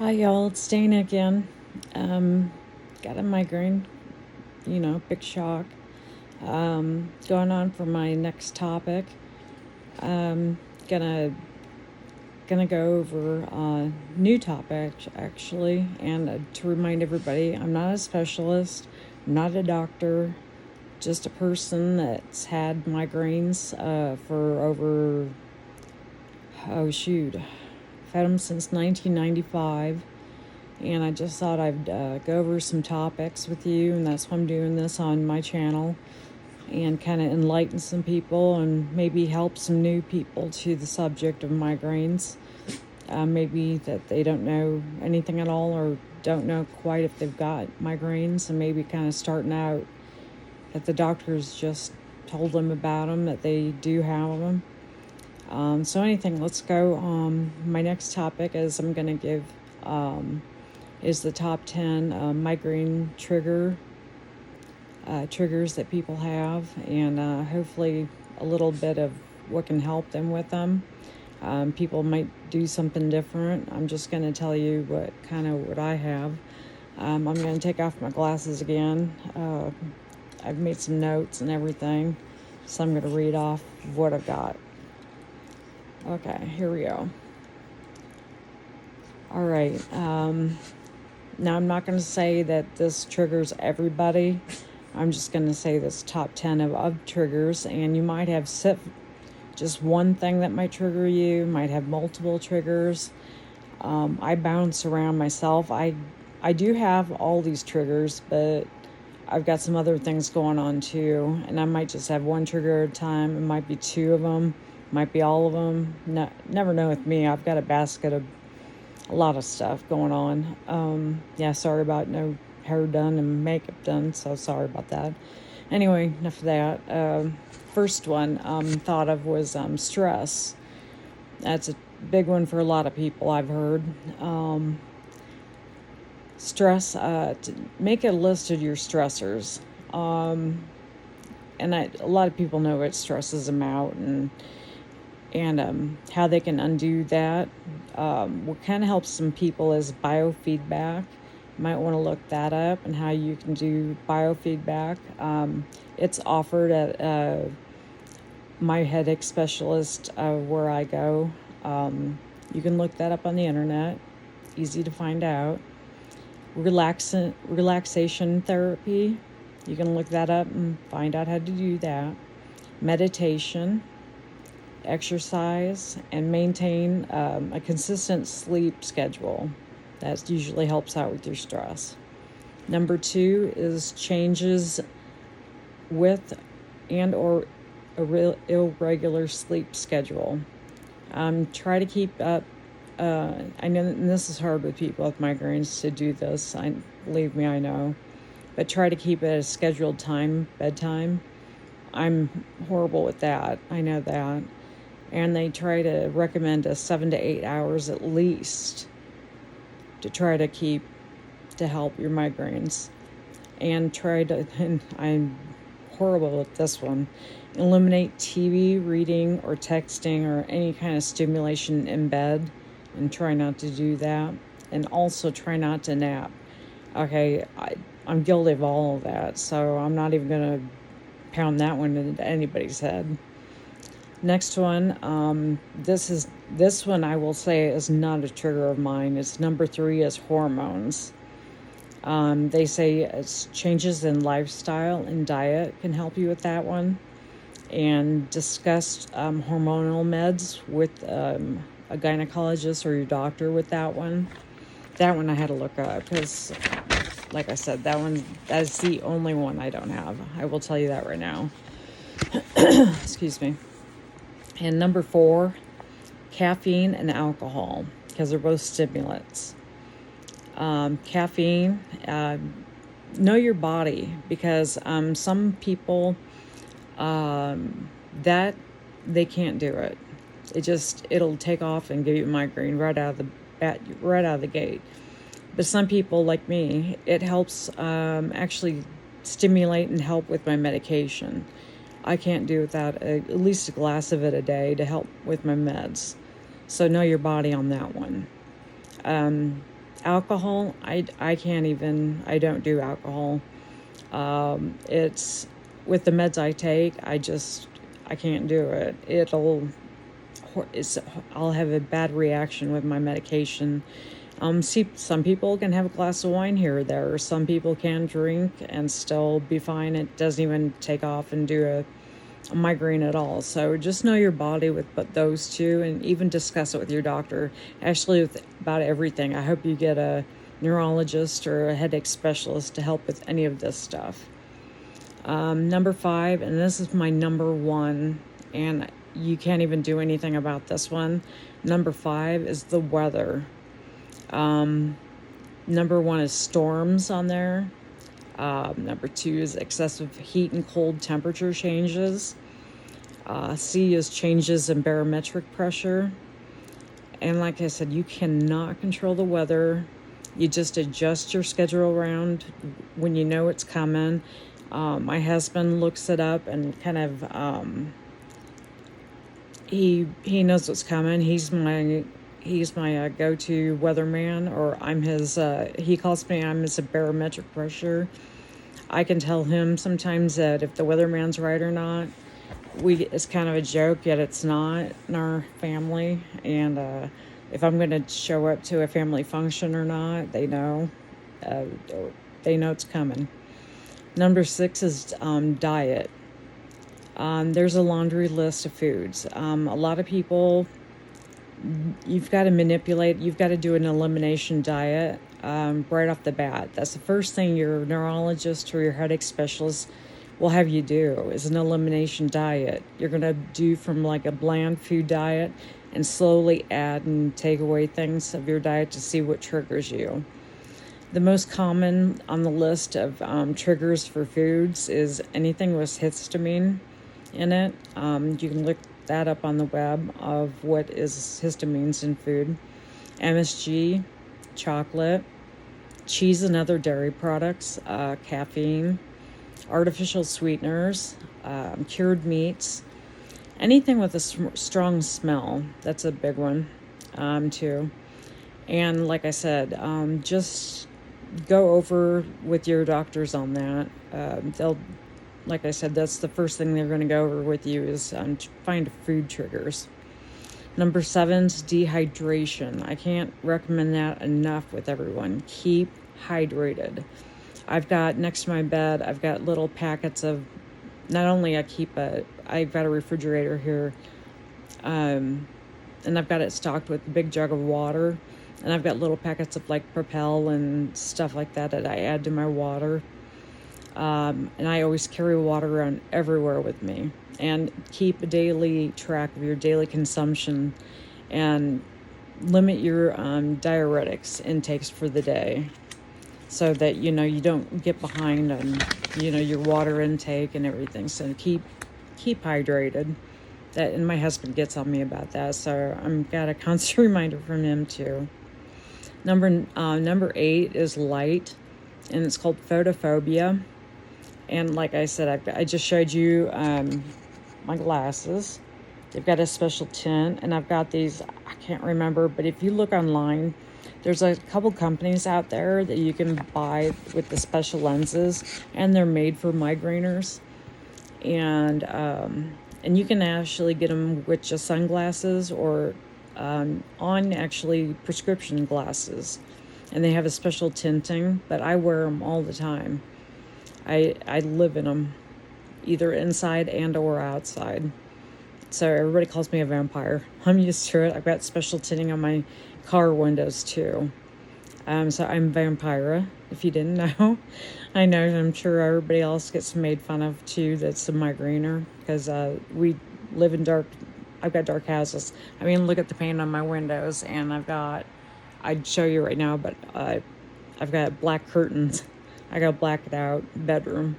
Hi y'all, it's Dana again. Got a migraine, big shock. Going on for my next topic. Um, gonna gonna go over a new topic actually, and to remind everybody, I'm not a specialist, I'm not a doctor, just a person that's had migraines for over I've had them since 1995. And I just thought I'd go over some topics with you, and that's why I'm doing this on my channel, and kind of enlighten some people and maybe help some new people to the subject of migraines. Maybe that they don't know anything at all or don't know quite if they've got migraines, and maybe kind of starting out that the doctors just told them about them, that they do have them. Let's go. My next topic is I'm going to give is the top 10 migraine triggers that people have, and hopefully a little bit of what can help them with them. People might do something different. I'm just going to tell you what I have. I'm going to take off my glasses again. I've made some notes and everything, so I'm going to read off what I've got. Okay, here we go. All right. Now, I'm not going to say that this triggers everybody. I'm just going to say this top 10 of triggers, and you might have just one thing that might trigger you, might have multiple triggers. I bounce around myself. I do have all these triggers, but I've got some other things going on too, and I might just have one trigger at a time. It might be two of them, might be all of them. No, never know with me. I've got a basket of a lot of stuff going on. Sorry about no hair done and makeup done, so sorry about that. Anyway, enough of that. First one thought of was stress. That's a big one for a lot of people, I've heard. Stress, make a list of your stressors. A lot of people know what stresses them out, and how they can undo that. What kind of helps some people is biofeedback. You might want to look that up and how you can do biofeedback. It's offered at my headache specialist where I go. You can look that up on the internet. Easy to find out. Relaxation therapy. You can look that up and find out how to do that. Meditation, exercise, and maintain a consistent sleep schedule. That usually helps out with your stress. Number 2 is changes with and or irregular sleep schedule. Try to keep up. I know and this is hard with people with migraines to do this. Believe me, I know. But try to keep it at a scheduled time, bedtime. I'm horrible with that. I know that. And they try to recommend 7 to 8 hours at least to try to help your migraines. And I'm horrible with this one, eliminate TV, reading, or texting, or any kind of stimulation in bed, and try not to do that. And also try not to nap. Okay, I'm guilty of all of that, so I'm not even going to pound that one into anybody's head. Next one, this one I will say is not a trigger of mine. It's number 3 is hormones. They say it's changes in lifestyle and diet can help you with that one. And discuss hormonal meds with a gynecologist or your doctor with that one. That one I had to look up because, like I said, that's the only one I don't have. I will tell you that right now. Excuse me. And number 4, caffeine and alcohol, because they're both stimulants. Caffeine, know your body, because some people that they can't do it. It'll take off and give you a migraine right out of the gate. But some people like me, it helps actually stimulate and help with my medication. I can't do without at least a glass of it a day to help with my meds. So know your body on that one. Alcohol, I can't even, I don't do alcohol. It's with the meds I take, I can't do it. I'll have a bad reaction with my medication. See, some people can have a glass of wine here or there. Some people can drink and still be fine. It doesn't even take off and do a migraine at all. So just know your body with but those two, and even discuss it with your doctor. Actually, with about everything. I hope you get a neurologist or a headache specialist to help with any of this stuff. Number 5, and this is my number 1, and you can't even do anything about this one. Number 5 is the weather. Number 1 is storms on there. Number 2 is excessive heat and cold temperature changes. C is changes in barometric pressure. And like I said, you cannot control the weather. You just adjust your schedule around when you know it's coming. My husband looks it up and kind of he knows what's coming. He's my go-to weatherman, or I'm his. He calls me. I'm his barometric pressure. I can tell him sometimes that if the weatherman's right or not. It's kind of a joke, yet it's not in our family. And if I'm going to show up to a family function or not, they know. They know it's coming. Number 6 is diet. There's a laundry list of foods. A lot of people, you've got to manipulate. You've got to do an elimination diet right off the bat. That's the first thing your neurologist or your headache specialist will have you do, is an elimination diet. You're going to do from like a bland food diet and slowly add and take away things of your diet to see what triggers you. The most common on the list of triggers for foods is anything with histamine in it. You can look that up on the web of what is histamines in food. MSG, chocolate, cheese and other dairy products, caffeine, artificial sweeteners, cured meats, anything with a strong smell. That's a big one, too. And like I said, just go over with your doctors on that. Like I said, that's the first thing they're going to go over with you is find food triggers. Number 7 is dehydration. I can't recommend that enough with everyone. Keep hydrated. I've got next to my bed, I've got little packets of, not only I've got a refrigerator here, and I've got it stocked with a big jug of water, and I've got little packets of like Propel and stuff like that I add to my water. And I always carry water around everywhere with me, and keep a daily track of your daily consumption and limit your diuretics intakes for the day, so that you don't get behind on your water intake and everything. So keep hydrated. That, and my husband gets on me about that, so I'm got a constant reminder from him too. Number 8 is light, and it's called photophobia. And like I said, I just showed you my glasses. They've got a special tint, and I've got these, I can't remember, but if you look online, there's a couple companies out there that you can buy with the special lenses, and they're made for migraineurs. And you can actually get them with just sunglasses or on actually prescription glasses. And they have a special tinting, but I wear them all the time. I live in them, either inside and or outside. So everybody calls me a vampire. I'm used to it. I've got special tinting on my car windows too. So I'm Vampira, if you didn't know. I know, I'm sure everybody else gets made fun of too that's a migrainer, because we live in I've got dark houses. I mean, look at the paint on my windows, and I'd show you right now, but I've got black curtains. I got a blacked out bedroom.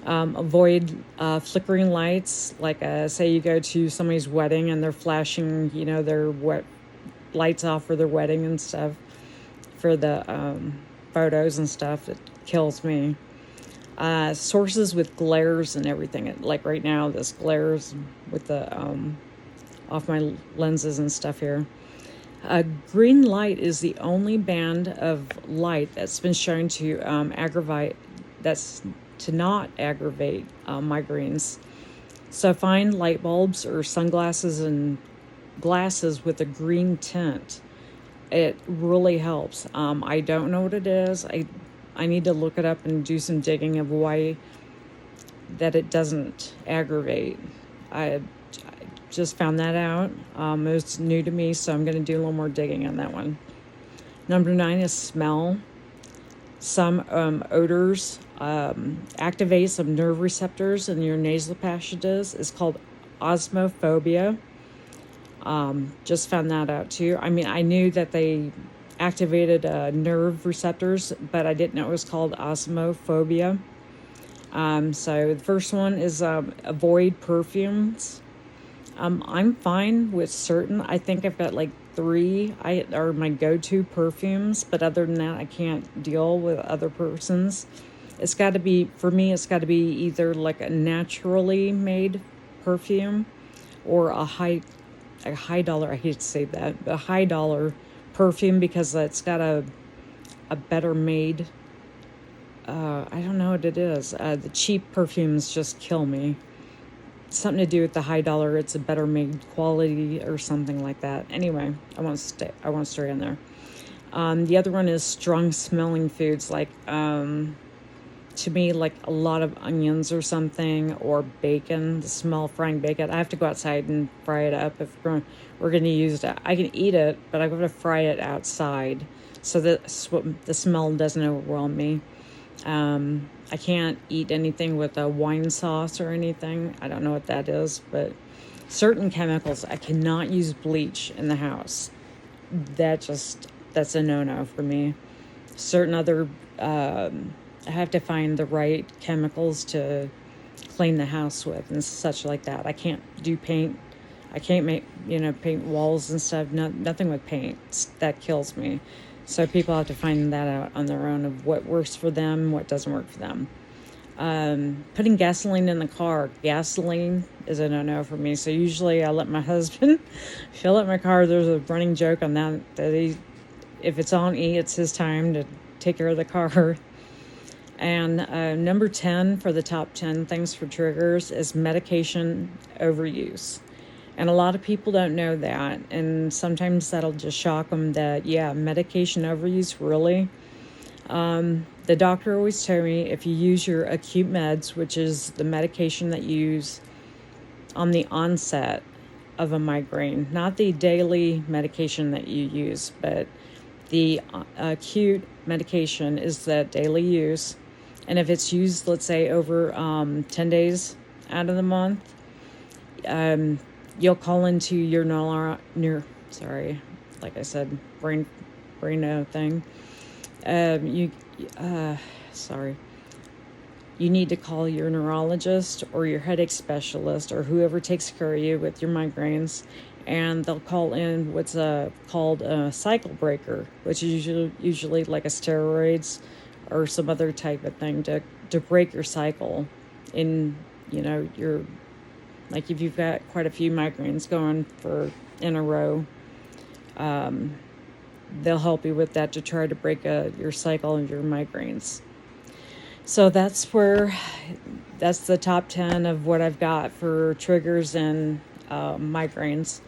Avoid flickering lights, like say you go to somebody's wedding and they're flashing, their lights off for their wedding and stuff for the photos and stuff. It kills me. Sources with glares and everything. Like right now, this glares with the off my lenses and stuff here. Green light is the only band of light that's been shown to not aggravate migraines. So find light bulbs or sunglasses and glasses with a green tint. It really helps. I don't know what it is. I need to look it up and do some digging of why that it doesn't aggravate. I just found that out. It was new to me, so I'm going to do a little more digging on that one. Number 9 is smell. Some odors activate some nerve receptors in your nasal passages. It's called osmophobia. Just found that out too. I mean, I knew that they activated nerve receptors, but I didn't know it was called osmophobia. So the first one is avoid perfumes. I'm fine with certain. I think I've got like 3 are my go-to perfumes, but other than that, I can't deal with other persons. It's got to be, for me, it's got to be either like a naturally made perfume or a high dollar, I hate to say that, but a high dollar perfume, because it's got a better made, I don't know what it is. The cheap perfumes just kill me. Something to do with the high dollar, it's a better made quality or something like that. Anyway, I won't stay on there. The other one is strong smelling foods, like to me, like a lot of onions or something, or bacon. The smell of frying bacon. I have to go outside and fry it up if we're going to use it. I can eat it, but I'm going to fry it outside so that the smell doesn't overwhelm me. I can't eat anything with a wine sauce or anything. I don't know what that is, but certain chemicals, I cannot use bleach in the house. That's a no-no for me. Certain other, I have to find the right chemicals to clean the house with and such like that. I can't do paint. I can't paint walls and stuff. Nothing with paint. That kills me. So people have to find that out on their own of what works for them, what doesn't work for them. Putting gasoline in the car. Gasoline is a no-no for me. So usually I let my husband fill up my car. There's a running joke on that if it's on E, it's his time to take care of the car. And number 10 for the top 10 things for triggers is medication overuse. And a lot of people don't know that. And sometimes that'll just shock them that, yeah, medication overuse, really? The doctor always told me if you use your acute meds, which is the medication that you use on the onset of a migraine, not the daily medication that you use, but the acute medication is the daily use. And if it's used, let's say, over 10 days out of the month, you'll call into your like I said, brain thing. You need to call your neurologist or your headache specialist or whoever takes care of you with your migraines, and they'll call in what's called a cycle breaker, which is usually like a steroids or some other type of thing to break your cycle in, your, like if you've got quite a few migraines going in a row, they'll help you with that to try to break your cycle of your migraines. So that's the top 10 of what I've got for triggers and migraines.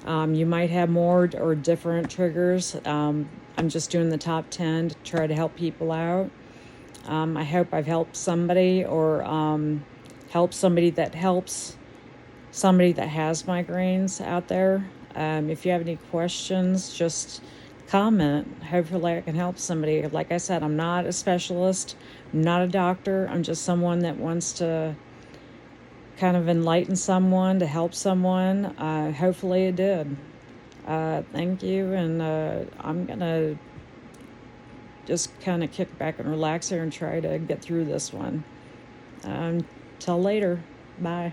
You might have more or different triggers. I'm just doing the top 10 to try to help people out. I hope I've helped somebody or helped somebody that helps somebody that has migraines out there. If you have any questions, just comment. Hopefully I can help somebody. Like I said, I'm not a specialist, I'm not a doctor. I'm just someone that wants to kind of enlighten someone, to help someone. Hopefully it did. Thank you, and I'm gonna just kind of kick back and relax here and try to get through this one. Till later. Bye.